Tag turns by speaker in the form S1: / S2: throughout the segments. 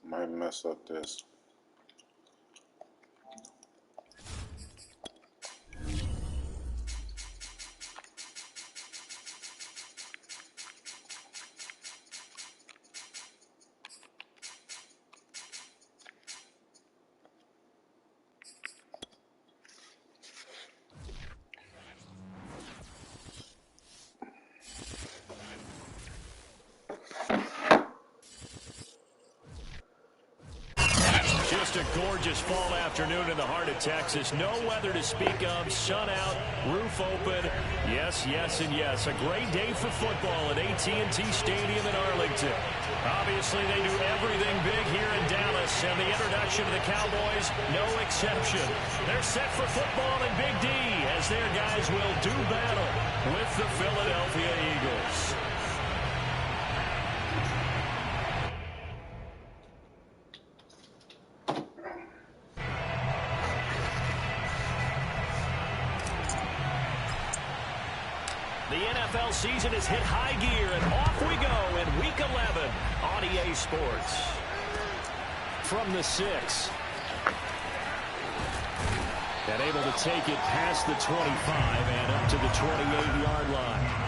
S1: Might mess up this.
S2: Just a gorgeous fall afternoon in the heart of Texas. No weather to speak of. Sun out, roof open. Yes, yes, and yes. A great day for football at AT&T Stadium in Arlington. Obviously, they do everything big here in Dallas, and the introduction to the Cowboys, no exception. They're set for football in Big D as their guys will do battle with the Philadelphia Eagles. The NFL season has hit high gear, and off we go in Week 11 on EA Sports. From the 6. And able to take it past the 25 and up to the 28-yard line.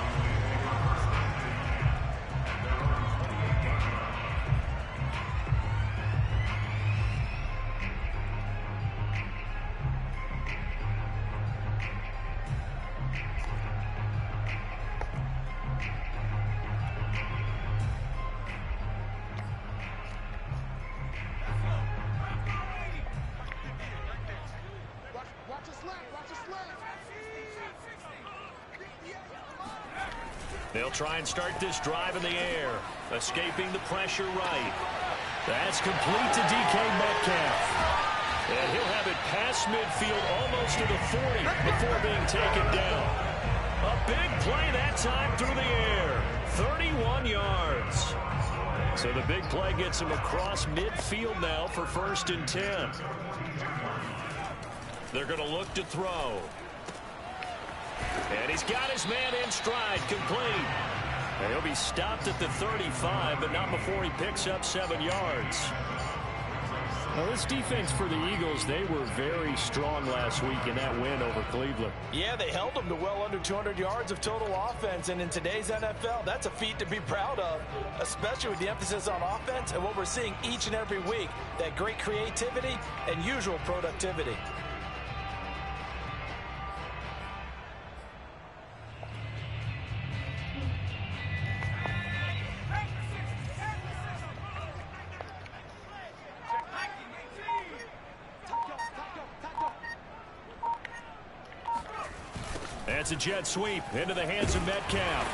S2: They'll try and start this drive in the air, escaping the pressure right. That's complete to DK Metcalf. And he'll have it past midfield almost to the 40 before being taken down. A big play that time through the air, 31 yards. So the big play gets him across midfield now for 1st and 10. They're going to look to throw. And he's got his man in stride, complete. And he'll be stopped at the 35, but not before he picks up 7 yards. Now, this defense for the Eagles, they were very strong last week in that win over Cleveland.
S3: Yeah, they held them to well under 200 yards of total offense, and in today's NFL, that's a feat to be proud of, especially with the emphasis on offense and what we're seeing each and every week, that great creativity and usual productivity.
S2: That's a jet sweep into the hands of Metcalf.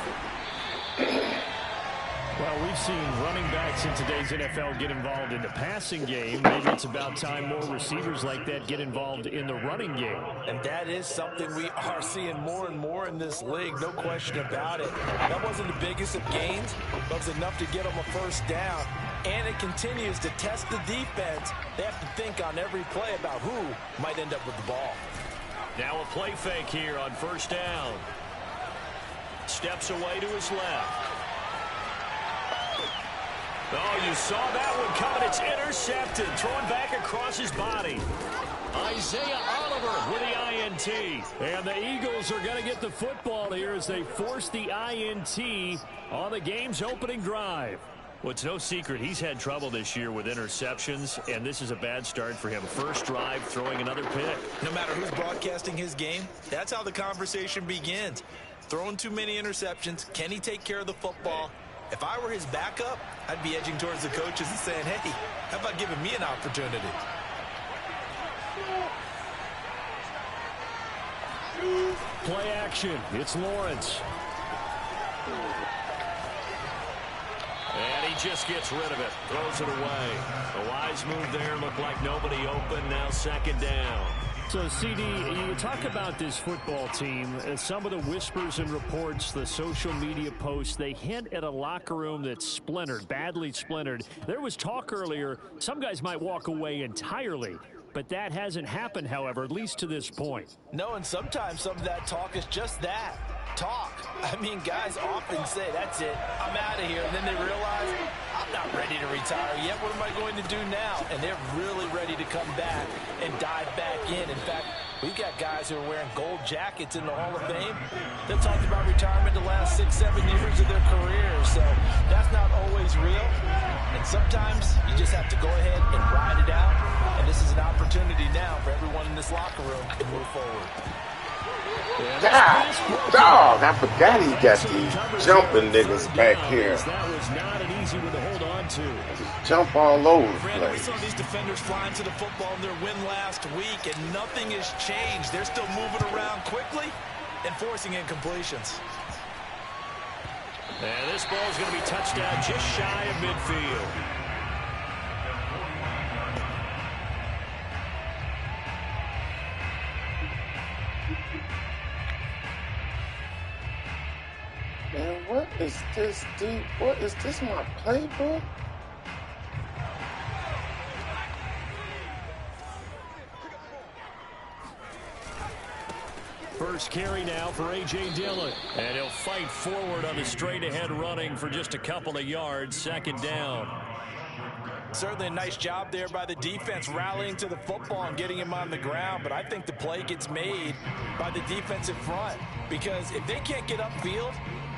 S2: Well, we've seen running backs in today's NFL get involved in the passing game. Maybe it's about time more receivers like that get involved in the running game.
S3: And that is something we are seeing more and more in this league, no question about it. That wasn't the biggest of gains, but it was enough to get them a first down. And it continues to test the defense. They have to think on every play about who might end up with the ball.
S2: Now a play fake here on 1st down. Steps away to his left. Oh, you saw that one coming. It's intercepted. Thrown back across his body. Isaiah Oliver with the INT. And the Eagles are going to get the football here as they force the INT on the game's opening drive. Well, it's no secret he's had trouble this year with interceptions, and this is a bad start for him. First drive, throwing another pick.
S3: No matter who's broadcasting his game, that's how the conversation begins. Throwing too many interceptions, can he take care of the football? If I were his backup, I'd be edging towards the coaches and saying, hey, how about giving me an opportunity?
S2: Play action. It's Lawrence. And he just gets rid of it. Throws it away. A wise move there. Looked like nobody open. Now 2nd down. So, CD, you talk about this football team. Some of the whispers and reports, the social media posts, they hint at a locker room that's splintered, badly splintered. There was talk earlier, some guys might walk away entirely. But that hasn't happened, however, at least to this point.
S3: No, and sometimes some of that talk is just that. Talk. I mean, guys often say, that's it, I'm out of here. And then they realize, I'm not ready to retire yet. What am I going to do now? And they're really ready to come back and dive back in. In fact, we've got guys who are wearing gold jackets in the Hall of Fame. They've talked about retirement the last 6-7 years of their careers, so that's not always real. And sometimes you just have to go ahead and ride it out. And this is an opportunity now for everyone in this locker room to move forward.
S1: God, dog, I forgot he got these jumping niggas back here.
S2: That was not an easy one to hold on to.
S1: Just jump all over the
S3: Brandon, we
S1: place.
S3: saw these defenders flying to the football in their win last week, and nothing has changed. They're still moving around quickly and forcing incompletions.
S2: And this ball is going to be touchdown just shy of midfield.
S1: Man, what is this, dude? What is this, my playbook?
S2: First carry now for A.J. Dillon. And he'll fight forward on the straight-ahead running for just a couple of yards. Second down.
S3: Certainly a nice job there by the defense, rallying to the football and getting him on the ground. But I think the play gets made by the defensive front, because if they can't get upfield,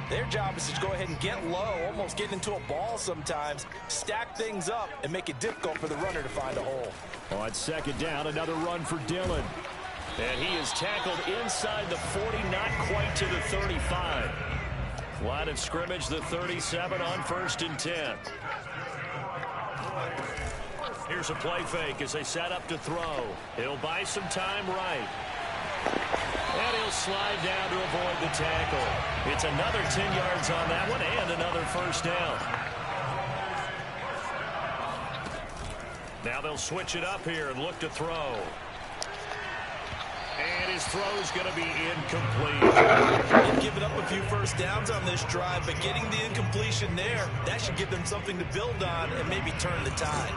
S3: their job is to go ahead and get low, almost get into a ball sometimes, stack things up, and make it difficult for the runner to find a hole.
S2: On second down, another run for Dillon. And he is tackled inside the 40, not quite to the 35. Line of scrimmage, the 37 on 1st and 10. Here's a play fake as they set up to throw. He'll buy some time right. And he'll slide down to avoid the tackle. It's another 10 yards on that one and another first down. Now they'll switch it up here and look to throw. And his throw is going to be incomplete.
S3: They've given up a few first downs on this drive, but getting the incompletion there, that should give them something to build on and maybe turn the tide.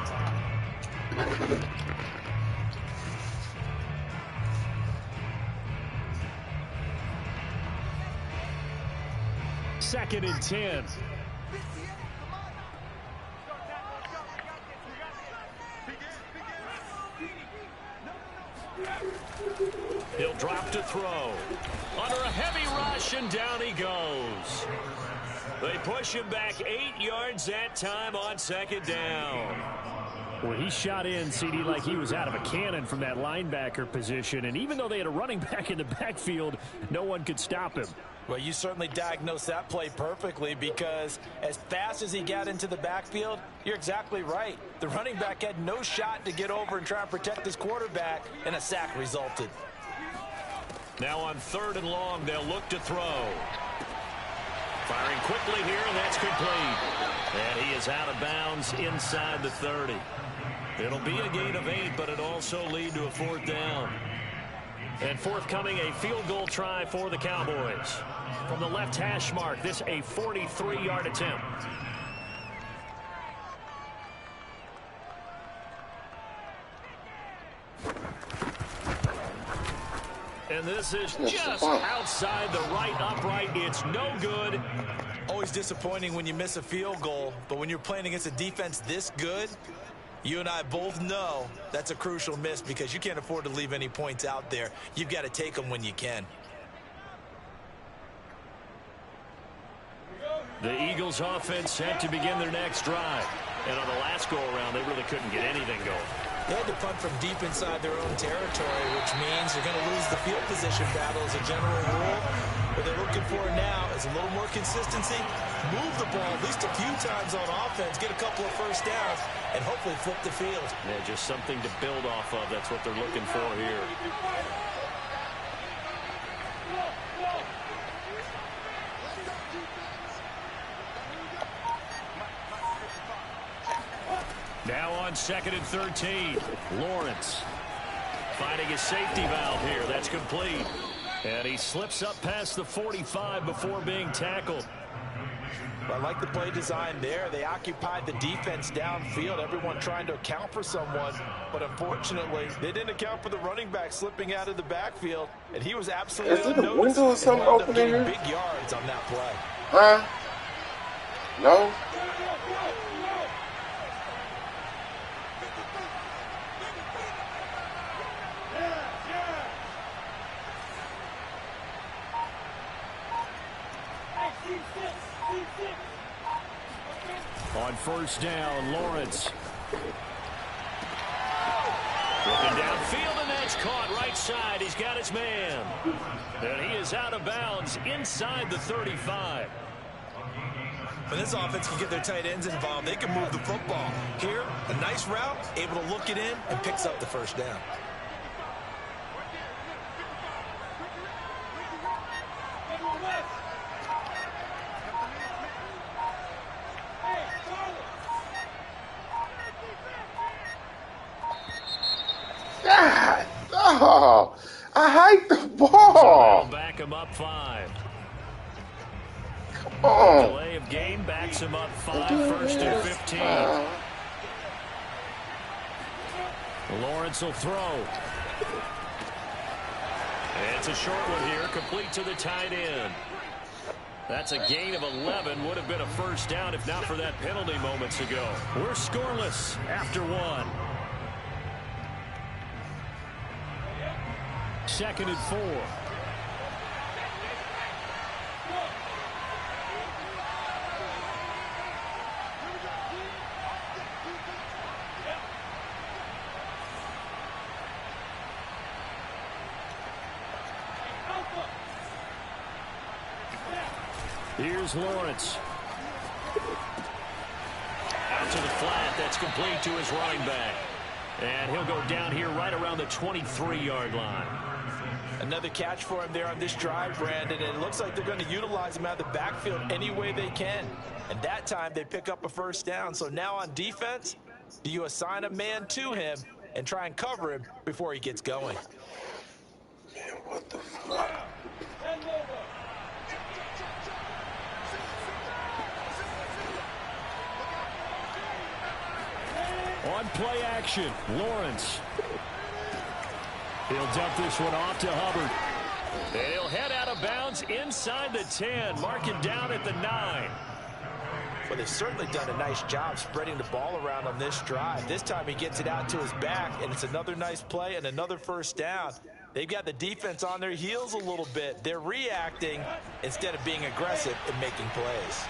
S2: Second and 10. He'll drop to throw. Under a heavy rush, and down he goes. They push him back 8 yards that time on second down. Well, he shot in, CD, like he was out of a cannon from that linebacker position. And even though they had a running back in the backfield, no one could stop him.
S3: Well, you certainly diagnosed that play perfectly, because as fast as he got into the backfield, you're exactly right. The running back had no shot to get over and try and protect his quarterback, and a sack resulted.
S2: Now on 3rd and long, they'll look to throw. Firing quickly here, and that's complete. And he is out of bounds inside the 30. It'll be a gain of 8, but it'll also lead to a 4th down. And forthcoming, a field goal try for the Cowboys. From the left hash mark, this a 43-yard attempt. And this is just outside the right upright. It's no good.
S3: Always disappointing when you miss a field goal, but when you're playing against a defense this good, you and I both know that's a crucial miss, because you can't afford to leave any points out there. You've got to take them when you can.
S2: The Eagles offense set to begin their next drive. And on the last go-around, they really couldn't get anything going.
S3: They had to punt from deep inside their own territory, which means they're going to lose the field position battle as a general rule. What they're looking for now is a little more consistency, move the ball at least a few times on offense, get a couple of first downs, and hopefully flip the field.
S2: Yeah, just something to build off of. That's what they're looking for here. Now on 2nd and 13, Lawrence finding his safety valve here. That's complete. And he slips up past the 45 before being tackled.
S3: I like the play design there. They occupied the defense downfield, everyone trying to account for someone. But unfortunately, they didn't account for the running back slipping out of the backfield. And he was absolutely
S1: Is there a window or something open in here?
S3: Big yards on that play.
S1: Huh? No?
S2: On first down, Lawrence. Looking downfield, and that's caught right side. He's got his man. And he is out of bounds inside the 35.
S3: When this offense can get their tight ends involved, they can move the football. Here, a nice route, able to look it in, and picks up the first down.
S1: God, oh, I hate the ball.
S2: So back him up 5.
S1: Come on.
S2: Delay of game backs him up 5, first and 15. Lawrence will throw. It's a short one here, complete to the tight end. That's a gain of 11. Would have been a first down if not for that penalty moments ago. We're scoreless after 1. Second and 4. Here's Lawrence. Out to the flat. That's complete to his running back. And he'll go down here right around the 23-yard line.
S3: Another catch for him there on this drive, Brandon, and it looks like they're going to utilize him out of the backfield any way they can. And that time they pick up a first down. So now on defense, do you assign a man to him and try and cover him before he gets going?
S1: Man, what the fuck?
S2: On play action, Lawrence. He'll dump this one off to Hubbard. And he'll head out of bounds inside the 10. Mark it down at the 9.
S3: Well, they've certainly done a nice job spreading the ball around on this drive. This time he gets it out to his back, and it's another nice play and another first down. They've got the defense on their heels a little bit. They're reacting instead of being aggressive and making plays.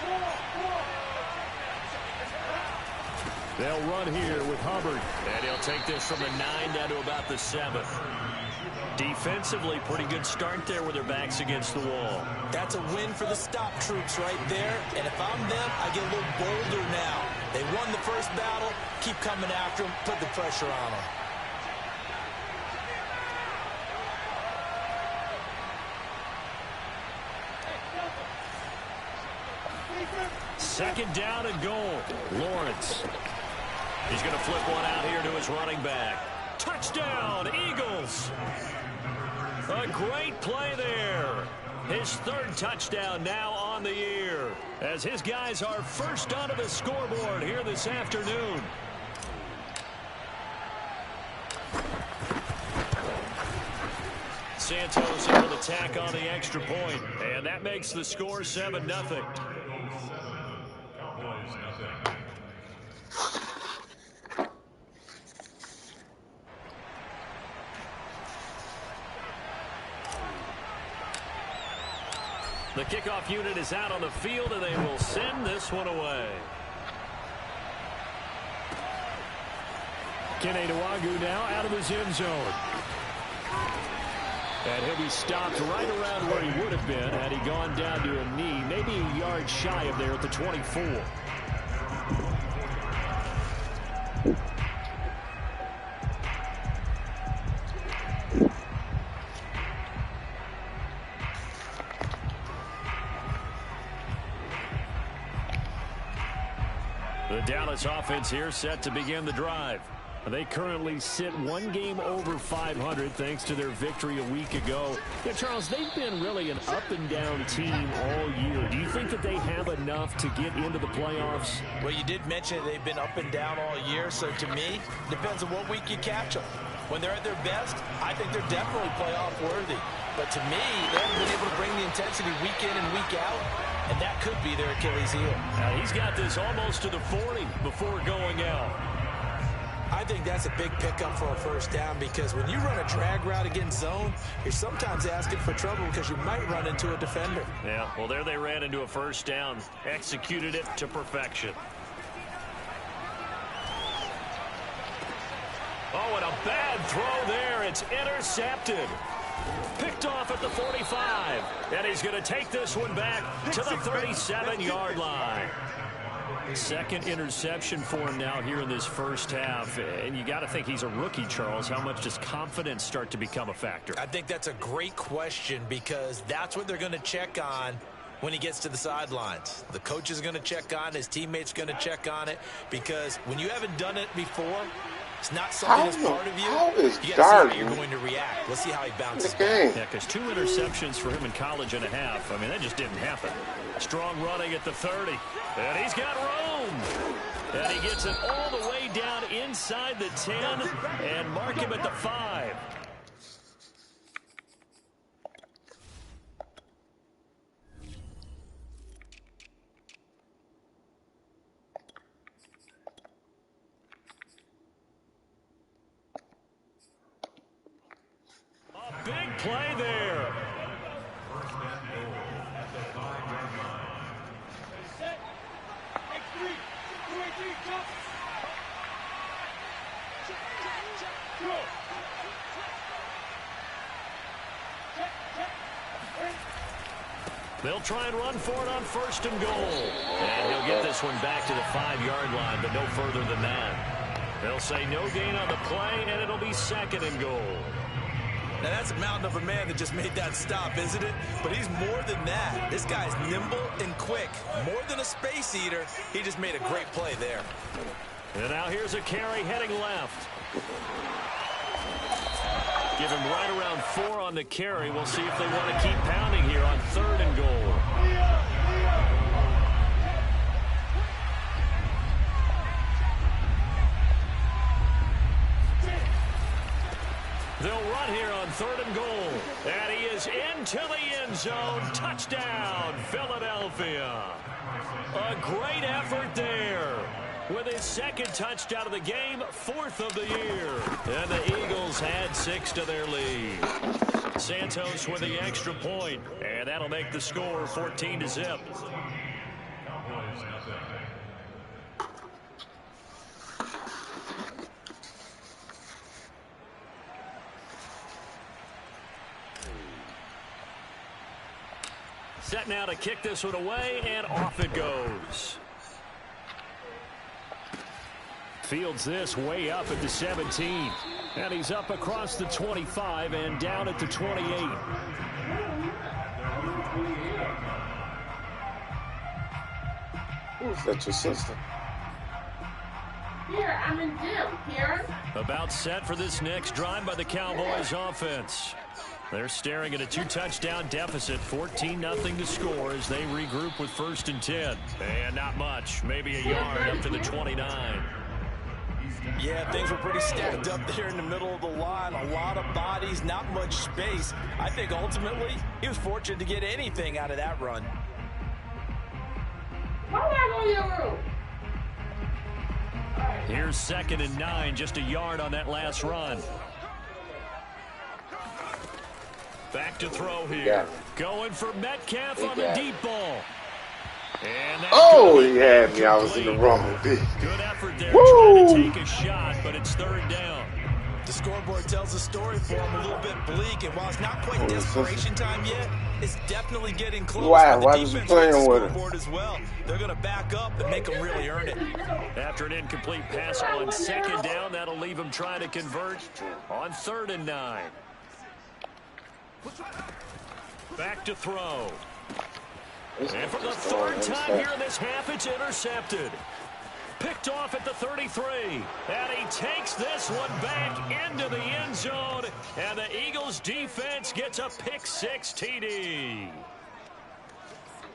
S2: They'll run here with Hubbard. And he'll take this from the 9 down to about the 7. Defensively, pretty good start there with their backs against the wall.
S3: That's a win for the stop troops right there. And if I'm them, I get a little bolder now. They won the first battle. Keep coming after them. Put the pressure on them.
S2: Second down and goal. Lawrence. He's going to flip one out here to his running back. Touchdown, Eagles. A great play there. His 3rd touchdown now on the year, as his guys are first onto the scoreboard here this afternoon. Santos able to tack on the extra point, and that makes the score 7-0. The kickoff unit is out on the field, and they will send this one away. Kene Nwangwu now out of his end zone. And he'll be stopped right around where he would have been had he gone down to a knee, maybe a yard shy of there at the 24. The Dallas offense here set to begin the drive. They currently sit 1 game over 500 thanks to their victory a week ago. Yeah, Charles, they've been really an up-and-down team all year. Do you think that they have enough to get into the playoffs?
S3: Well, you did mention they've been up and down all year, so to me, depends on what week you catch them. When they're at their best, I think they're definitely playoff worthy. But to me, they haven't been able to bring the intensity week in and week out, and that could be their Achilles heel.
S2: Now, he's got this almost to the 40 before going out.
S3: I think that's a big pickup for a first down, because when you run a drag route against zone, you're sometimes asking for trouble because you might run into a defender.
S2: Yeah, well, there they ran into a first down, executed it to perfection. Oh, and a bad throw there. It's intercepted. Picked off at the 45. And he's going to take this one back to the 37-yard line. Second interception for him now here in this first half. And you got to think he's a rookie, Charles. How much does confidence start to become a factor?
S3: I think that's a great question because that's what they're going to check on when he gets to the sidelines. The coach is going to check on it. His teammates going to check on it because when you haven't done it before, it's not something that's part of you. You got to see how you're going to react. Let's see how he bounces back.
S2: Yeah, because 2 interceptions for him in college and a half. I mean, that just didn't happen. Strong running at the 30. And he's got room. And he gets it all the way down inside the 10 and mark him at the 5. Big play there. They'll try and run for it on 1st and goal. And he'll get this one back to the 5-yard line, but no further than that. They'll say no gain on the play, and it'll be 2nd and goal.
S3: Now, that's a mountain of a man that just made that stop, isn't it? But he's more than that. This guy's nimble and quick. More than a space eater, he just made a great play there.
S2: And now here's a carry heading left. Give him right around 4 on the carry. We'll see if they want to keep pounding here on 3rd and goal. They'll run here on 3rd and goal. And he is into the end zone. Touchdown, Philadelphia. A great effort there. With his 2nd touchdown of the game, 4th of the year. And the Eagles had 6 to their lead. Santos with the extra point. And that'll make the score 14-0. Set now to kick this one away, and off it goes. Fields this way up at the 17. And he's up across the 25 and down at the 28.
S1: Who's that, your sister?
S4: Here, I'm in gym. Here.
S2: About set for this next drive by the Cowboys offense. They're staring at a 2-touchdown deficit, 14-0 to score as they regroup with 1st and 10. And not much, maybe a yard up to the 29.
S3: Yeah, things were pretty stacked up there in the middle of the line. A lot of bodies, not much space. I think ultimately he was fortunate to get anything out of that run.
S4: Come back on your room.
S2: Here's 2nd and 9, just a yard on that last run. Back to throw here.
S1: Yeah.
S2: Going for Metcalf on the deep ball. And
S1: he had me. I was in the wrong beat.
S2: Good effort there.
S1: Woo!
S2: Trying to take a shot, but it's 3rd down.
S3: The scoreboard tells the story for him a little bit bleak, and while it's not quite desperation time yet, it's definitely getting close.
S1: Why
S3: The
S1: was he
S3: defense
S1: playing
S3: makes the
S1: with him?
S3: scoreboard as well. They're going to back up and make them really earn it.
S2: After an incomplete pass on 2nd down, that'll leave him trying to convert on 3rd and 9. Back to throw. And for the 3rd time here in this half, it's intercepted. Picked off at the 33. And he takes this one back into the end zone. And the Eagles defense gets a pick-6 TD.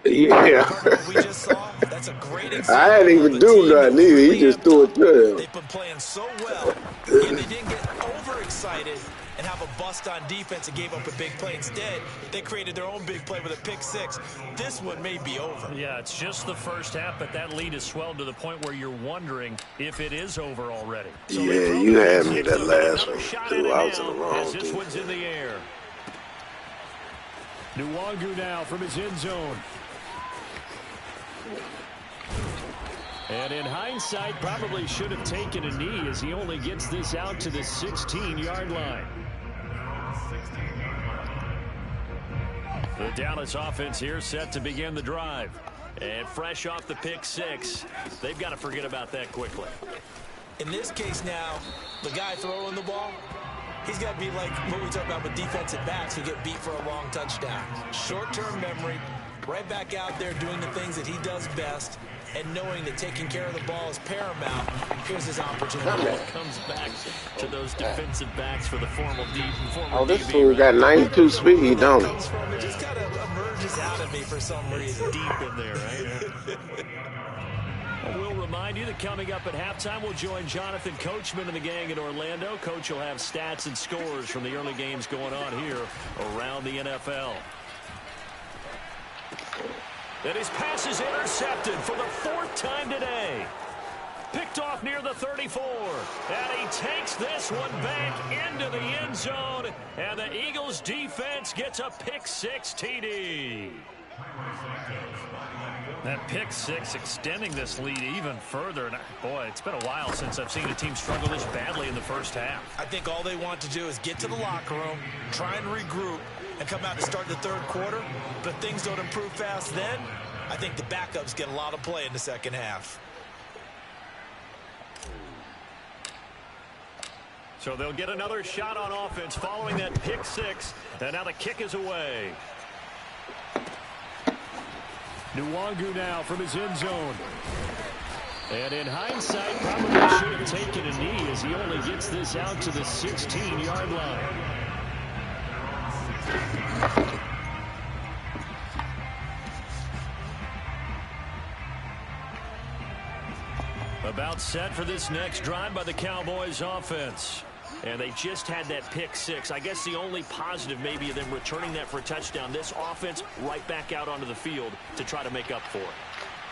S1: Yeah.
S3: We just saw, that's a great example.
S1: I didn't even do nothing either. He just threw it to him.
S3: They've been playing so well, and they didn't get overexcited and have a bust on defense and gave up a big play. Instead, they created their own big play with a pick-6. This one may be over.
S2: Yeah, it's just the first half, but that lead has swelled to the point where you're wondering if it is over already. So
S1: Yeah, you had me that last one, too. I was in the wrong
S2: this
S1: team.
S2: one's in the air. Nwangu now from his end zone. And in hindsight, probably should have taken a knee as he only gets this out to the 16-yard line. The Dallas offense here set to begin the drive. And fresh off the pick six, they've got to forget about that quickly.
S3: In this case now, the guy throwing the ball, he's got to be like what we talk about with defensive backs who get beat for a long touchdown. Short-term memory, right back out there doing the things that he does best, and knowing that taking care of the ball is paramount. Here's his opportunity.
S2: Comes back to those defensive backs for the former
S1: this
S2: DB,
S1: fool got 92 speed, don't he?
S3: It just kind of emerges out of me for some reason.
S2: Deep in there, right? We'll remind you that coming up at halftime, we'll join Jonathan Coachman and the gang in Orlando. Coach will have stats and scores from the early games going on here around the NFL. And his pass is intercepted for the fourth time today. Picked off near the 34. And he takes this one back into the end zone. And the Eagles defense gets a pick six TD. That pick six extending this lead even further. And boy, it's been a while since I've seen a team struggle this badly in the first half.
S3: I think all they want to do is get to the locker room, try and regroup, and come out to start the third quarter. But if things don't improve fast then, I think the backups get a lot of play in the second half.
S2: So they'll get another shot on offense following that pick six. And now the kick is away. Nwangu now from his end zone. And in hindsight, probably should have taken a knee as he only gets this out to the 16-yard line. About set for this next drive by the Cowboys offense. And they just had that pick six. I guess the only positive maybe of them returning that for a touchdown. This offense right back out onto the field to try to make up for it.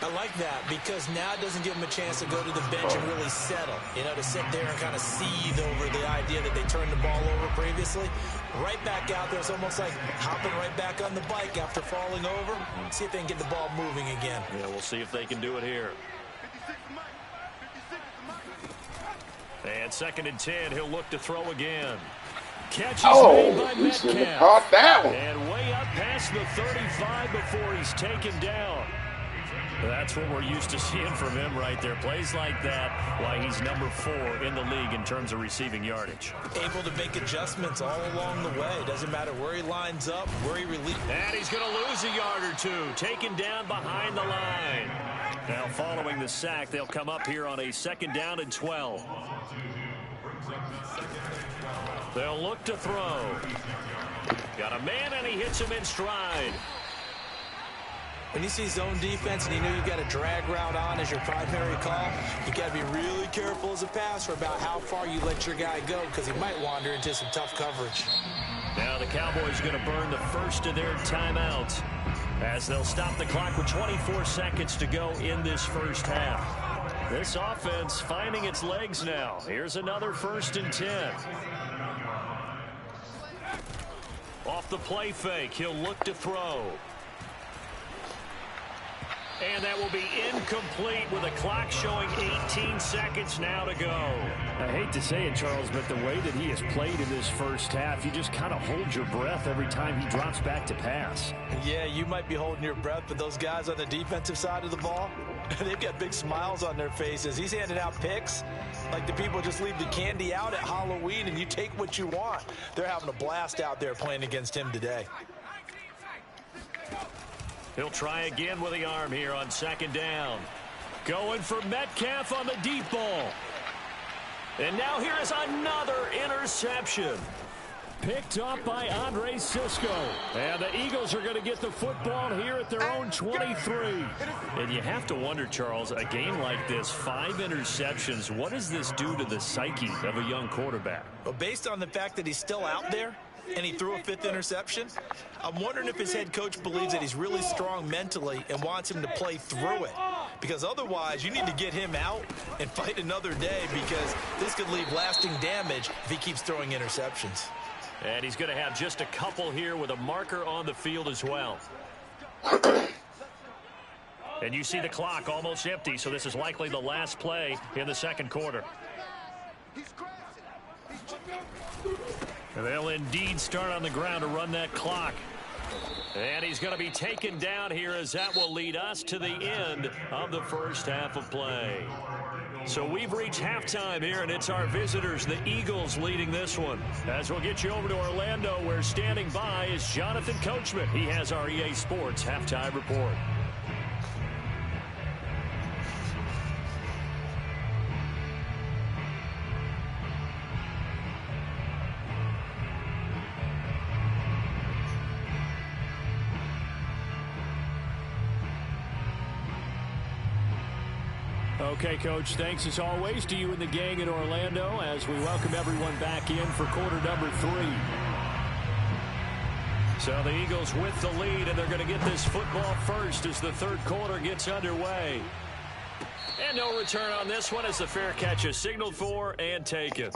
S3: I like that because now it doesn't give them a chance to go to the bench and really settle. You know, to sit there and kind of seethe over the idea that they turned the ball over previously. Right back out there. It's almost like hopping right back on the bike after falling over. See if they can get the ball moving again.
S2: Yeah, we'll see if they can do it here. And 2nd and 10, he'll look to throw again. Catch is made by
S1: he should have
S2: Metcalf.
S1: caught that one.
S2: And way up past the 35 before he's taken down. That's what we're used to seeing from him right there. Plays like that, why he's number 4 in the league in terms of receiving yardage.
S3: Able to make adjustments all along the way. Doesn't matter where he lines up, where he releases.
S2: And he's going to lose a yard or two. Taken down behind the line. Now following the sack, they'll come up here on a 2nd down and 12. They'll look to throw. Got a man, and he hits him in stride.
S3: When you see zone defense and you know you've got a drag route on as your primary call, you got to be really careful as a passer about how far you let your guy go because he might wander into some tough coverage.
S2: Now the Cowboys are going to burn the first of their timeouts as they'll stop the clock with 24 seconds to go in this first half. This offense finding its legs now. Here's another 1st and 10. Off the play fake, he'll look to throw. And that will be incomplete with a clock showing 18 seconds now to go.
S5: I hate to say it, Charles, but the way that he has played in this first half, you just kind of hold your breath every time he drops back to pass.
S3: Yeah, you might be holding your breath, but those guys on the defensive side of the ball, they've got big smiles on their faces. He's handing out picks like the people just leave the candy out at Halloween and you take what you want. They're having a blast out there playing against him today.
S2: He'll try again with the arm here on 2nd down. Going for Metcalf on the deep ball. And now here is another interception. Picked off by Andre Cisco. And the Eagles are going to get the football here at their own 23. And you have to wonder, Charles, a game like this, 5 interceptions, what does this do to the psyche of a young quarterback?
S3: Well, based on the fact that he's still out there, and he threw a 5th interception, I'm wondering if his head coach believes that he's really strong mentally and wants him to play through it. Because otherwise, you need to get him out and fight another day because this could leave lasting damage if he keeps throwing interceptions.
S2: And he's going to have just a couple here with a marker on the field as well. And you see the clock almost empty, so this is likely the last play in the second quarter. And they'll indeed start on the ground to run that clock. And he's going to be taken down here as that will lead us to the end of the first half of play. So we've reached halftime here, and it's our visitors, the Eagles, leading this one. As we'll get you over to Orlando, where standing by is Jonathan Coachman. He has our EA Sports halftime report. Okay, Coach, thanks as always to you and the gang in Orlando as we welcome everyone back in for quarter number 3. So the Eagles with the lead, and they're going to get this football first as the third quarter gets underway. And no return on this one as the fair catch is signaled for and taken.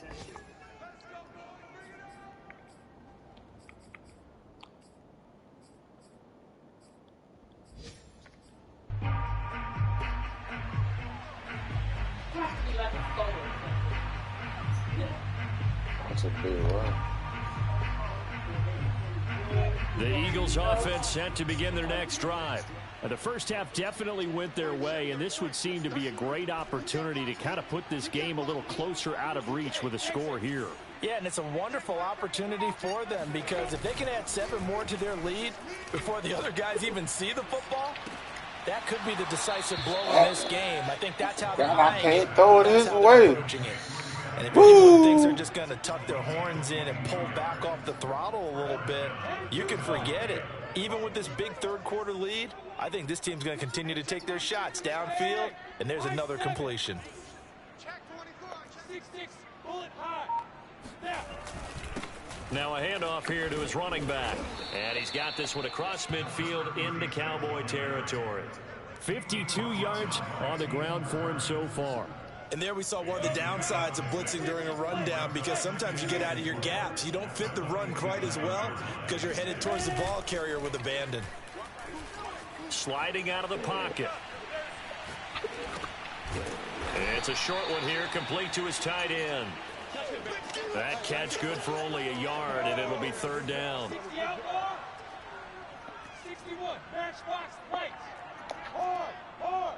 S1: That's a big run.
S2: The Eagles offense set to begin their next drive. The first half definitely went their way, and this would seem to be a great opportunity to kind of put this game a little closer out of reach with a score here.
S3: Yeah, and it's a wonderful opportunity for them because if they can add 7 more to their lead before the other guys even see the football, that could be the decisive blow in this game. I think that's how they're
S1: I can't throw it his way.
S3: And if anyone thinks they're just going to tuck their horns in and pull back off the throttle a little bit, you can forget it. Even with this big third quarter lead, I think this team's going to continue to take their shots downfield, and there's another completion.
S2: Now a handoff here to his running back. And he's got this one across midfield into Cowboy territory. 52 yards on the ground for him so far.
S3: And there we saw one of the downsides of blitzing during a rundown because sometimes you get out of your gaps. You don't fit the run quite as well because you're headed towards the ball carrier with abandon.
S2: Sliding out of the pocket. It's a short one here, complete to his tight end. That catch good for only a yard, and it'll be third down.
S6: 61, matchbox right. Hard.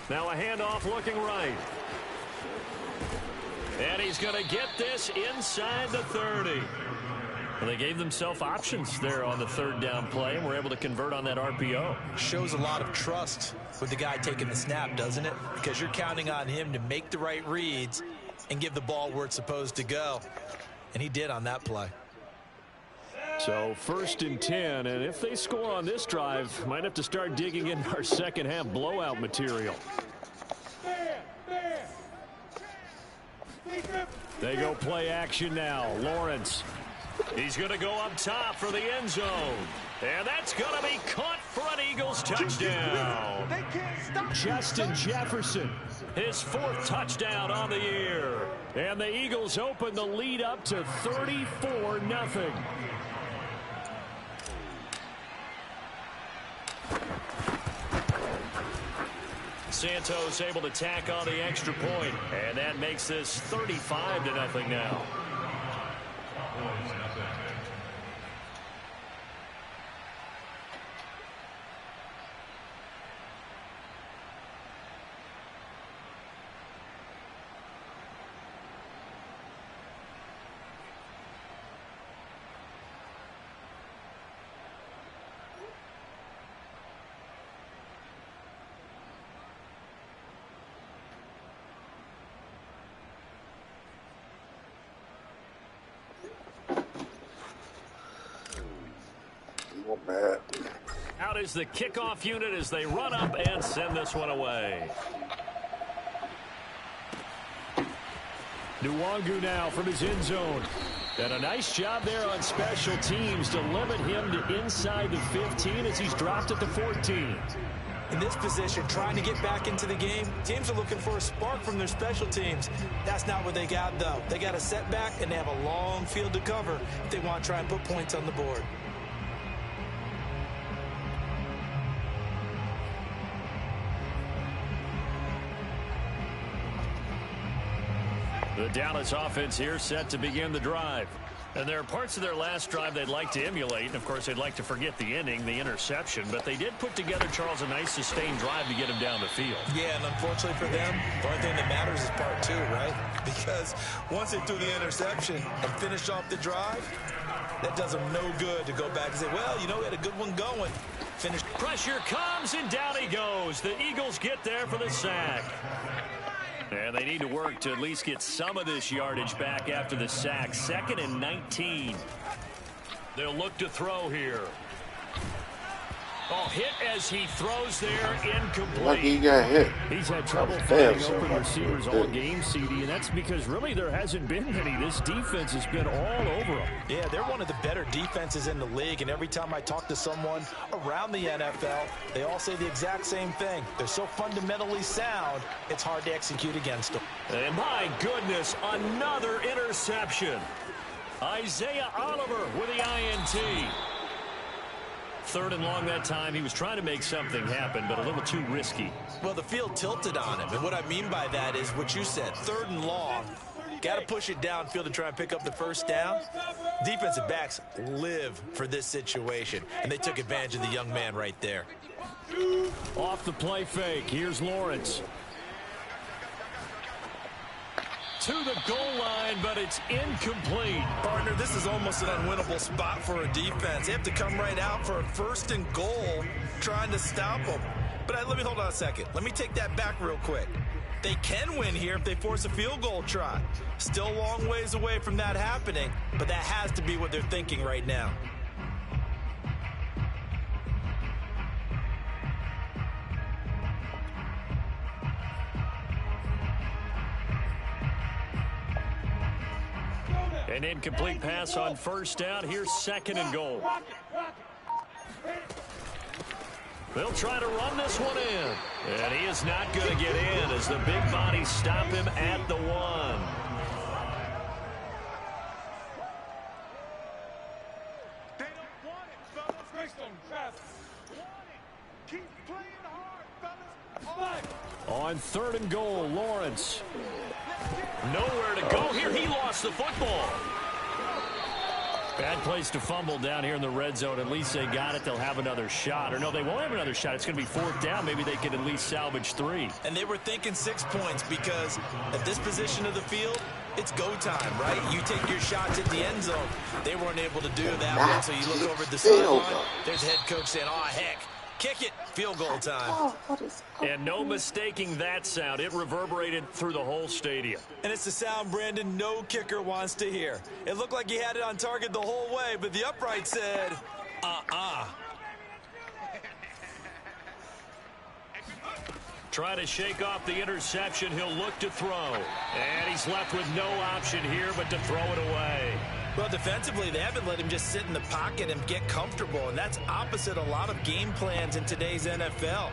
S2: Now a handoff looking right. And he's going to get this inside the 30. Well, they gave themselves options there on the third down play, and were able to convert on that RPO.
S3: Shows a lot of trust with the guy taking the snap, doesn't it? Because you're counting on him to make the right reads and give the ball where it's supposed to go. And he did on that play.
S2: So 1st and 10, and if they score on this drive, might have to start digging into our second half blowout material. They go play action now. Lawrence. He's going to go up top for the end zone. And that's going to be caught for an Eagles touchdown. Justin Jefferson, his 4th touchdown on the year. And the Eagles open the lead up to 34-0. Santos able to tack on the extra point, and that makes this 35-0 now.
S1: Bad.
S2: Out is the kickoff unit as they run up and send this one away. Nwangu now from his end zone. And a nice job there on special teams to limit him to inside the 15 as he's dropped at the 14.
S3: In this position, trying to get back into the game, teams are looking for a spark from their special teams. That's not what they got, though. They got a setback, and they have a long field to cover if they want to try and put points on the board.
S2: The Dallas offense here set to begin the drive. And there are parts of their last drive they'd like to emulate. And, of course, they'd like to forget the ending, the interception. But they did put together, Charles, a nice sustained drive to get him down the field.
S3: Yeah, and unfortunately for them, the only thing that matters is part two, right? Because once they threw the interception and finished off the drive, that does them no good to go back and say, well, you know, we had a good one going. Finished.
S2: Pressure comes, and down he goes. The Eagles get there for the sack. And they need to work to at least get some of this yardage back after the sack. 2nd and 19. They'll look to throw here. Oh, hit as he throws there, incomplete.
S1: Like he got hit.
S5: He's had trouble finding open receivers all game, CD, and that's because really there hasn't been any. This defense has been all over them.
S3: Yeah, they're one of the better defenses in the league, and every time I talk to someone around the NFL, they all say the exact same thing. They're so fundamentally sound, it's hard to execute against them.
S2: And my goodness, another interception. Isaiah Oliver with the INT. 3rd and long that time. He was trying to make something happen, but a little too risky.
S3: Well, the field tilted on him, and what I mean by that is what you said, 3rd and long. Got to push it downfield to try and pick up the first down. Defensive backs live for this situation, and they took advantage of the young man right there.
S5: Off the play fake. Here's Lawrence.
S2: To the goal line, but it's incomplete.
S3: Partner, this is almost an unwinnable spot for a defense. They have to come right out for a 1st and goal, trying to stop them. But let me hold on a second. Let me take that back real quick. They can win here if they force a field goal try. Still a long ways away from that happening, but that has to be what they're thinking right now.
S2: An incomplete pass on 1st down. Here's 2nd and goal. They'll try to run this one in. And he is not going to get in as the big bodies stop him at the 1.
S6: They don't want it, fellas. Next on fast. Want it. Keep playing hard, fellas.
S5: On 3rd and goal, Lawrence.
S2: Nowhere to go here. He lost the football. Bad place to fumble down here in the red zone. At least they got it. They'll have another shot. Or no, they won't have another shot. It's going to be 4th down. Maybe they can at least salvage 3.
S3: And they were thinking 6 points because at this position of the field, it's go time, right? You take your shots at the end zone. They weren't able to do that one, so you look over at the sideline. There's the head coach saying, oh, heck, kick it, field goal time.
S2: And no mistaking that sound. It reverberated through the whole stadium.
S3: And it's the sound, Brandon, no kicker wants to hear. It looked like he had it on target the whole way, but the upright said,
S2: Try to shake off the interception. He'll look to throw. And he's left with no option here but to throw it away.
S3: Well, defensively, they haven't let him just sit in the pocket and get comfortable, and that's opposite a lot of game plans in today's NFL.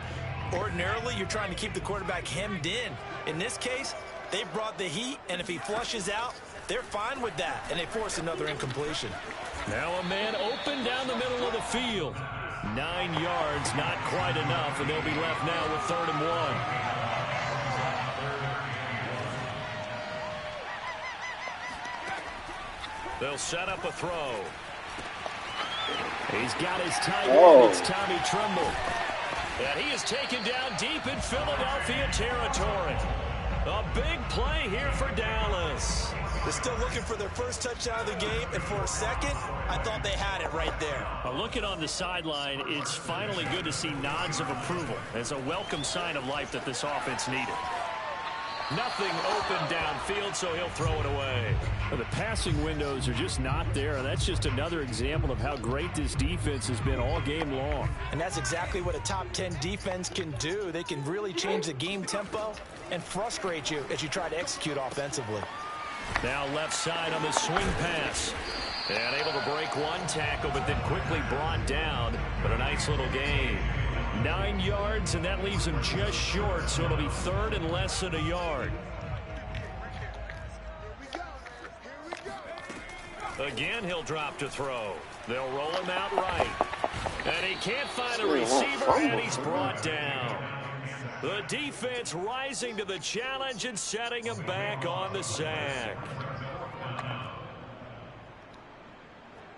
S3: Ordinarily, you're trying to keep the quarterback hemmed in. In this case, they brought the heat, and if he flushes out, they're fine with that, and they force another incompletion.
S2: Now a man open down the middle of the field. 9 yards, not quite enough, and they'll be left now with 3rd and 1. They'll set up a throw.
S5: He's got his tight end. It's Tommy Tremble.
S2: And he is taken down deep in Philadelphia territory. A big play here for Dallas.
S3: They're still looking for their first touchdown of the game, and for a second, I thought they had it right there.
S2: Looking on the sideline, it's finally good to see nods of approval. It's a welcome sign of life that this offense needed. Nothing open downfield, so he'll throw it away.
S5: Well, the passing windows are just not there, and that's just another example of how great this defense has been all game long.
S3: And that's exactly what a top 10 defense can do. They can really change the game tempo and frustrate you as you try to execute offensively.
S2: Now left side on the swing pass. And able to break one tackle, but then quickly brought down. But a nice little gain. 9 yards, and that leaves him just short, so it'll be 3rd and less than a yard. Again, he'll drop to throw. They'll roll him out right. And he can't find a receiver, and he's brought down. The defense rising to the challenge and setting him back on the sack.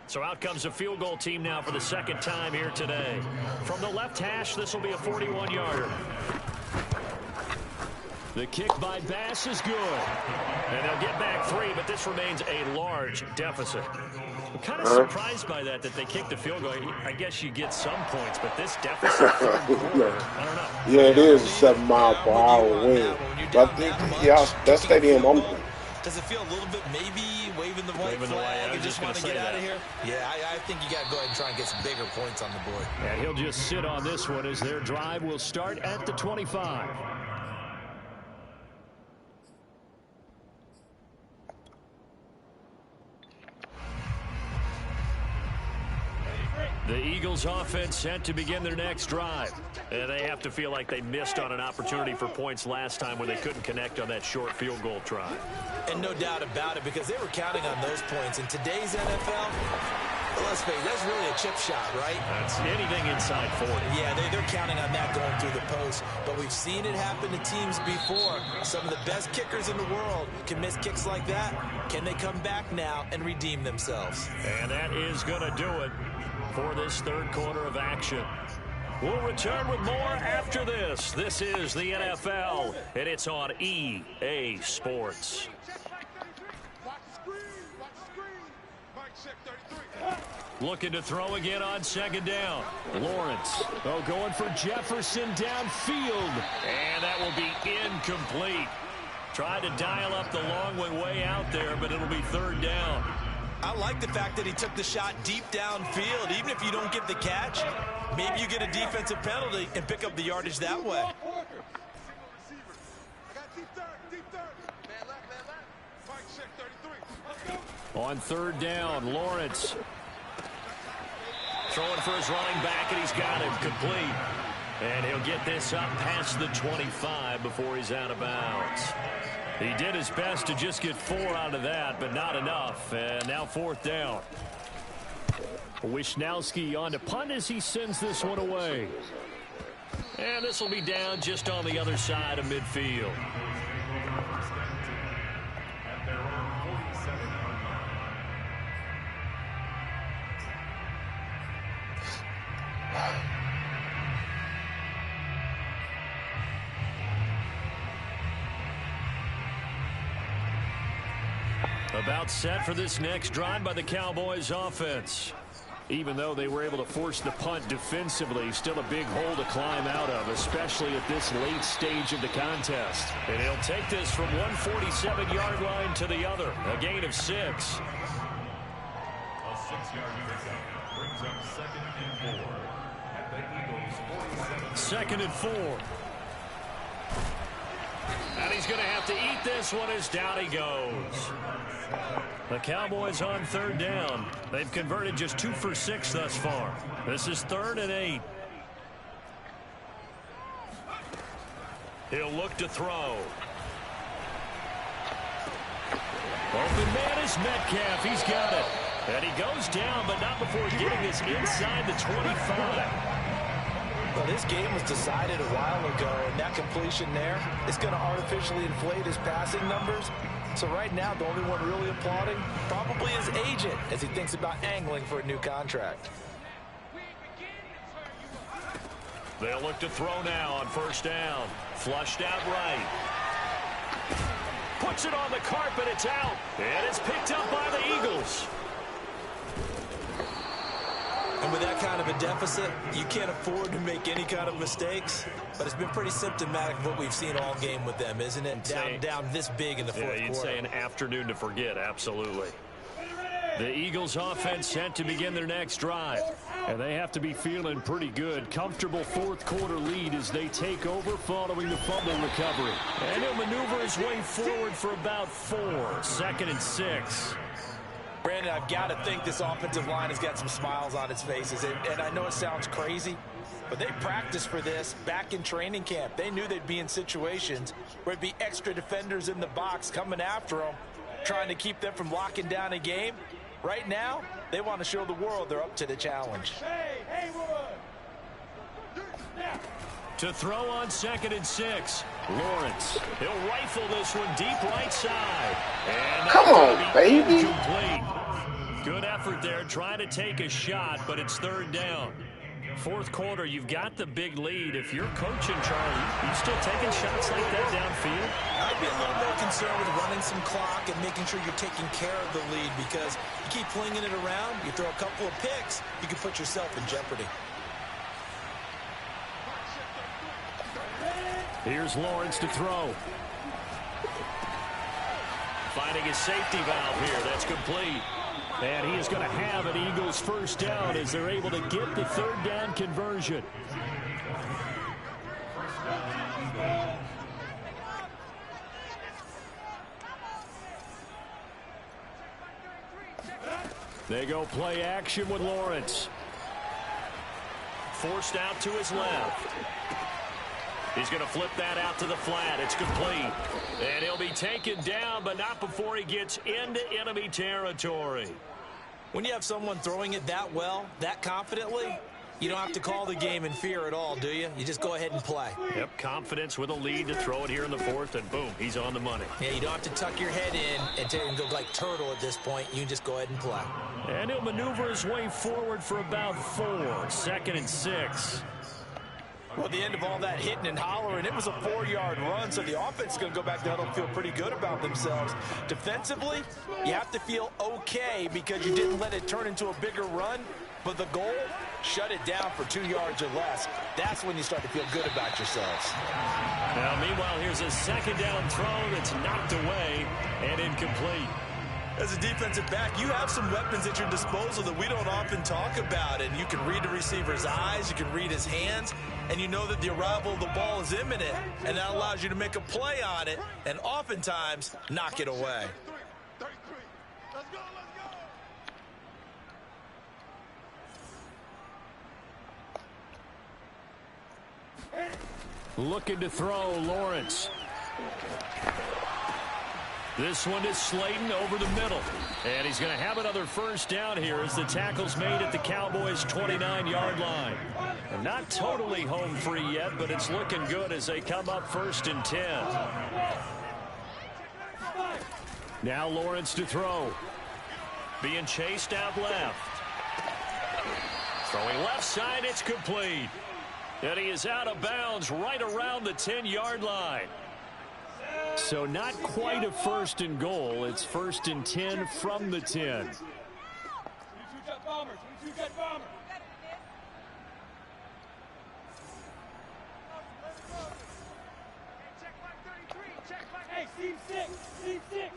S2: So out comes a field goal team now for the second time here today. From the left hash, this will be a 41-yarder. The kick by Bass is good. And they'll get back 3, but this remains a large deficit. I'm kind of surprised by that they kicked the field goal. I guess you get some points, but this deficit, third quarter, I don't know.
S1: Yeah, it is a 7-mile-per-hour wind. But that stadium open.
S3: Does it feel a little bit maybe waving the white flag and just want to get out of here? Yeah, I think you got to go ahead and try and get some bigger points on the board.
S5: And he'll just sit on this one as their drive will start at the 25. The Eagles offense set to begin their next drive. And they have to feel like they missed on an opportunity for points last time when they couldn't connect on that short field goal try.
S3: And no doubt about it, because they were counting on those points. In today's NFL, let's face it, that's really a chip shot, right?
S2: That's anything inside 40.
S3: Yeah, they're counting on that going through the post. But we've seen it happen to teams before. Some of the best kickers in the world can miss kicks like that. Can they come back now and redeem themselves?
S2: And that is going to do it for this third quarter of action. We'll return with more after this. This is the NFL, and it's on EA Sports. Looking to throw again on second down. Lawrence, going for Jefferson downfield, and that will be incomplete. Tried to dial up the long way out there, but it'll be third down.
S3: I like the fact that he took the shot deep downfield. Even if you don't get the catch, maybe you get a defensive penalty and pick up the yardage that way.
S2: On third down, Lawrence throwing for his running back, and he's got him complete. And he'll get this up past the 25 before he's out of bounds. He did his best to just get 4 out of that, but not enough. And now fourth down. Wisnowski on to punt as he sends this one away. And this will be down just on the other side of midfield. About set for this next drive by the Cowboys offense. Even though they were able to force the punt defensively, still a big hole to climb out of, especially at this late stage of the contest. And he'll take this from 147-yard line to the other. A gain of 6.
S6: A 6-yard pickup brings up 2nd and 4 at the Eagles' 47.
S2: 2nd and 4. And he's going to have to eat this one as down he goes. The Cowboys on third down. They've converted just 2 for 6 thus far. This is 3rd and 8. He'll look to throw. Open man is Metcalf. He's got it. And he goes down, but not before getting this inside the 25.
S3: Well, this game was decided a while ago, and that completion there is going to artificially inflate his passing numbers. So right now, the only one really applauding probably his agent as he thinks about angling for a new contract.
S2: They'll look to throw now on first down. Flushed out right. Puts it on the carpet. It's out. And it's picked up by the Eagles.
S3: And with that kind of a deficit, you can't afford to make any kind of mistakes. But it's been pretty symptomatic of what we've seen all game with them, isn't it? Down this big in the fourth quarter.
S2: You'd say an afternoon to forget, absolutely. The Eagles offense set to begin their next drive.
S5: And they have to be feeling pretty good. Comfortable fourth quarter lead as they take over following the fumble recovery.
S2: And he'll maneuver his way forward for about 4. 2nd and 6.
S3: Brandon, I've got to think this offensive line has got some smiles on its faces. And I know it sounds crazy, but they practiced for this back in training camp. They knew they'd be in situations where it'd be extra defenders in the box coming after them, trying to keep them from locking down a game. Right now, they want to show the world they're up to the challenge.
S2: To throw on 2nd and 6. Lawrence. He'll rifle this one deep right side. And
S1: Come on, baby.
S2: Incomplete. Good effort there trying to take a shot, but it's 3rd down. 4th quarter, you've got the big lead. If you're coaching, Charlie, you still taking shots like that downfield?
S3: I'd be a little more concerned with running some clock and making sure you're taking care of the lead, because you keep flinging it around, you throw a couple of picks, you can put yourself in jeopardy.
S2: Here's Lawrence to throw. Finding his safety valve here. That's complete. And he is going to have an Eagles 1st down as they're able to get the 3rd down conversion. They go play action with Lawrence. Forced out to his left. He's going to flip that out to the flat. It's complete. And he'll be taken down, but not before he gets into enemy territory.
S3: When you have someone throwing it that well, that confidently, you don't have to call the game in fear at all, do you? You just go ahead and play.
S2: Yep, confidence with a lead to throw it here in the 4th, and boom, he's on the money.
S3: Yeah, you don't have to tuck your head in and go like turtle at this point. You just go ahead and play.
S2: And he'll maneuver his way forward for about 4. 2nd and 6.
S3: Well, at the end of all that hitting and hollering, it was a 4-yard run, so the offense is going to go back down and feel pretty good about themselves. Defensively, you have to feel okay because you didn't let it turn into a bigger run, but the goal, shut it down for 2 yards or less. That's when you start to feel good about yourselves.
S2: Now, meanwhile, here's a 2nd down throw that's knocked away and incomplete.
S3: As a defensive back, you have some weapons at your disposal that we don't often talk about, and you can read the receiver's eyes, you can read his hands, and you know that the arrival of the ball is imminent, and that allows you to make a play on it and oftentimes knock it away.
S6: 33. Let's go, let's go.
S2: Looking to throw, Lawrence. This one is Slayton over the middle. And he's going to have another 1st down here as the tackle's made at the Cowboys' 29-yard line. And not totally home free yet, but it's looking good as they come up 1st and 10. Now Lawrence to throw. Being chased out left. Throwing left side, it's complete. And he is out of bounds right around the 10-yard line. So not quite a 1st and goal. It's 1st and 10 from the 10.
S6: Hey, Steve 6. Steve 6.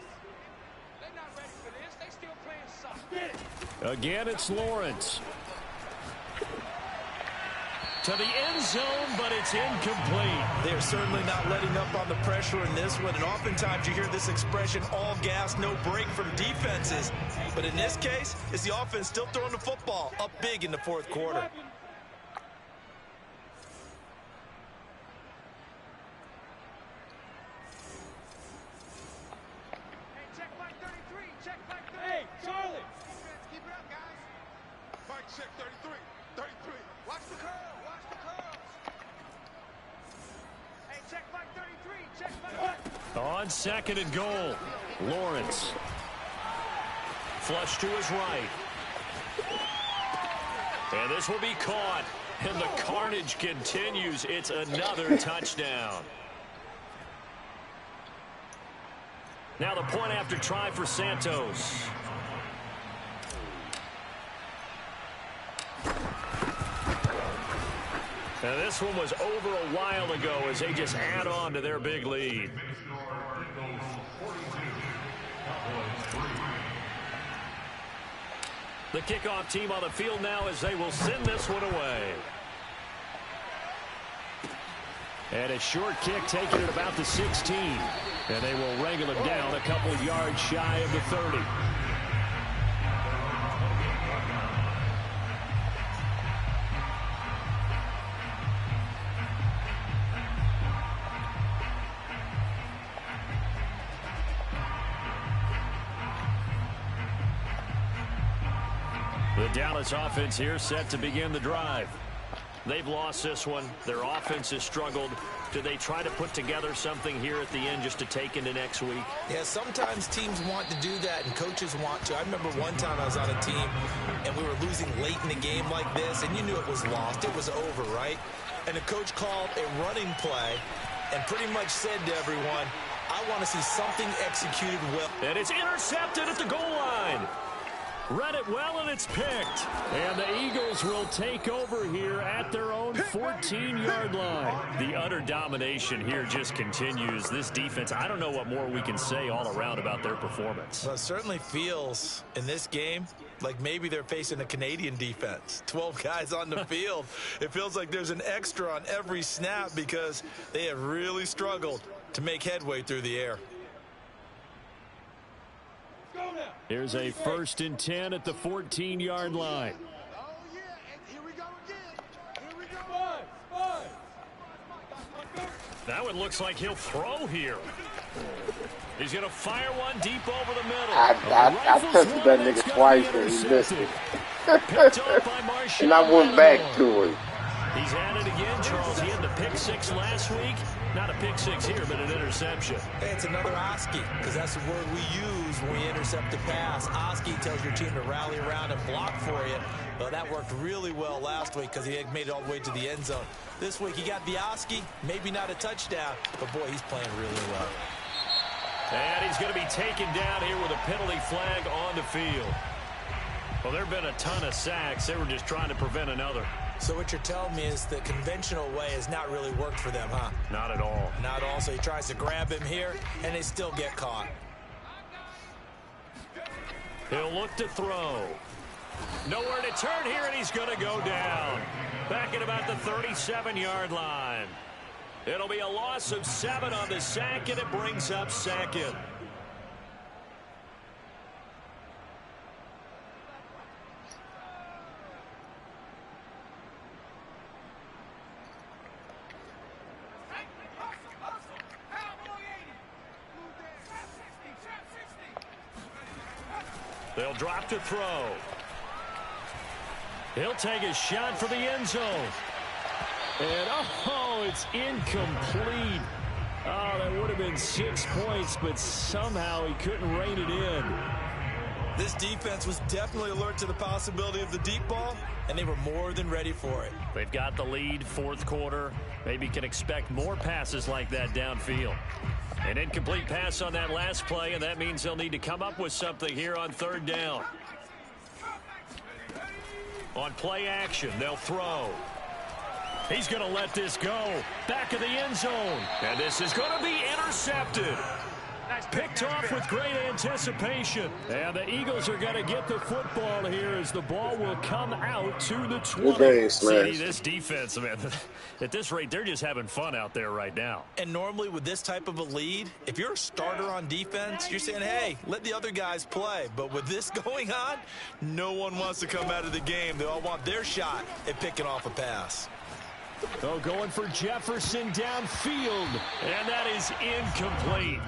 S6: They're not ready for this. They still playing soft.
S2: Again, it's Lawrence. To the end zone, but it's incomplete.
S3: They're certainly not letting up on the pressure in this one, and oftentimes you hear this expression, all gas, no break from defenses. But in this case, it's the offense still throwing the football up big in the 4th quarter.
S6: Check back 33. Check back 33. Hey, Charlie. Defense, keep it up, guys. Mike, check 33. 33. Watch the curl. Watch the curls. Hey, check back 33. Check back.
S2: On 2nd and goal, Lawrence. Flush to his right. And this will be caught. And the carnage continues. It's another touchdown. Now the point after try for Santos. Now this one was over a while ago as they just add on to their big lead. The kickoff team on the field now as they will send this one away. And a short kick taken at about the 16. And they will wrangle it down a couple of yards shy of the 30. The Dallas offense here set to begin the drive.
S5: They've lost this one. Their offense has struggled. Do they try to put together something here at the end just to take into next week?
S3: Yeah, sometimes teams want to do that and coaches want to. I remember one time I was on a team and we were losing late in the game like this, and you knew it was lost. It was over, right? And the coach called a running play and pretty much said to everyone, I want to see something executed well.
S5: And it's intercepted at the goal line. Read it well, and it's picked. And the Eagles will take over here at their own 14-yard line. The utter domination here just continues. This defense, I don't know what more we can say all around about their performance.
S3: Well, it certainly feels in this game like maybe they're facing a Canadian defense. 12 guys on the field. It feels like there's an extra on every snap because they have really struggled to make headway through the air.
S2: Here's a 1st and 10 at the 14-yard line.
S6: Oh, yeah, and here we go again. Here we go.
S5: That one looks like he'll throw here. He's going to fire one deep over the middle.
S1: I tested that nigga twice and he missed it.
S5: Picked off by Marshawn
S1: And I went back
S5: Lattimore.
S1: to it.
S5: He's at it again, Charles. He had the pick 6 last week. Not a pick 6 here, but an interception.
S3: Hey, it's another Oski, because that's the word we use when we intercept a pass. Oski tells your team to rally around and block for you. Well, that worked really well last week because he had made it all the way to the end zone. This week he got the Oski, maybe not a touchdown, but boy, he's playing really well.
S5: And he's going to be taken down here with a penalty flag on the field. Well, there have been a ton of sacks. They were just trying to prevent another.
S3: So what you're telling me is the conventional way has not really worked for them, huh?
S5: Not at all.
S3: Not all. So he tries to grab him here, and they still get caught.
S5: He'll look to throw. Nowhere to turn here, and he's going to go down. Back at about the 37-yard line. It'll be a loss of 7 on the sack, and it brings up 2nd. They'll drop to throw. He'll take a shot for the end zone. And, it's incomplete. Oh, that would have been 6 points, but somehow he couldn't rein it in.
S3: This defense was definitely alert to the possibility of the deep ball, and they were more than ready for it.
S5: They've got the lead, 4th quarter. Maybe can expect more passes like that downfield. An incomplete pass on that last play, and that means they'll need to come up with something here on 3rd down. On play action, they'll throw. He's going to let this go. Back of the end zone. And this is going to be intercepted. Picked off with great anticipation. And the Eagles are going to get the football here as the ball will come out to the 20. See, this defense, man, at this rate, they're just having fun out there right now.
S3: And normally with this type of a lead, if you're a starter on defense, you're saying, hey, let the other guys play. But with this going on, no one wants to come out of the game. They all want their shot at picking off a pass.
S2: Oh, going for Jefferson downfield.
S5: And that is incomplete.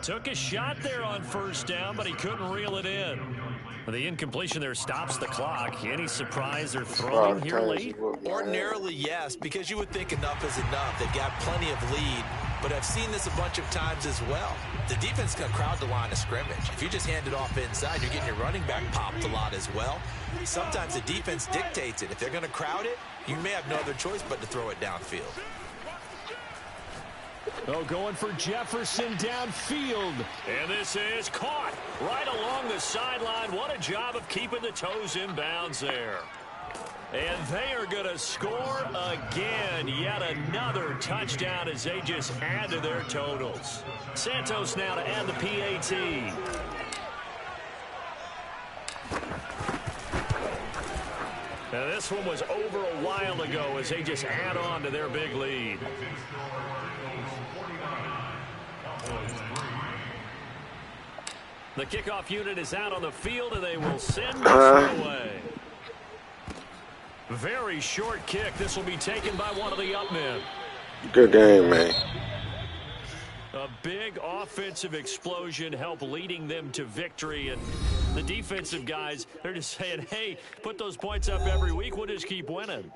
S5: Took a shot there on 1st down, but he couldn't reel it in. The incompletion there stops the clock. Any surprise they're throwing here late?
S3: Ordinarily, yes, because you would think enough is enough. They've got plenty of lead, but I've seen this a bunch of times as well. The defense is going to crowd the line of scrimmage. If you just hand it off inside, you're getting your running back popped a lot as well. Sometimes the defense dictates it. If they're going to crowd it, you may have no other choice but to throw it downfield.
S2: Oh, going for Jefferson downfield.
S5: And this is caught right along the sideline. What a job of keeping the toes in bounds there. And they are going to score again. Yet another touchdown as they just add to their totals. Santos now to add the PAT. Now this one was over a while ago as they just add on to their big lead. The kickoff unit is out on the field, and they will send this away. Very short kick. This will be taken by one of the up men.
S1: Good game, man.
S5: A big offensive explosion helped leading them to victory. And the defensive guys, they're just saying, hey, put those points up every week. We'll just keep winning.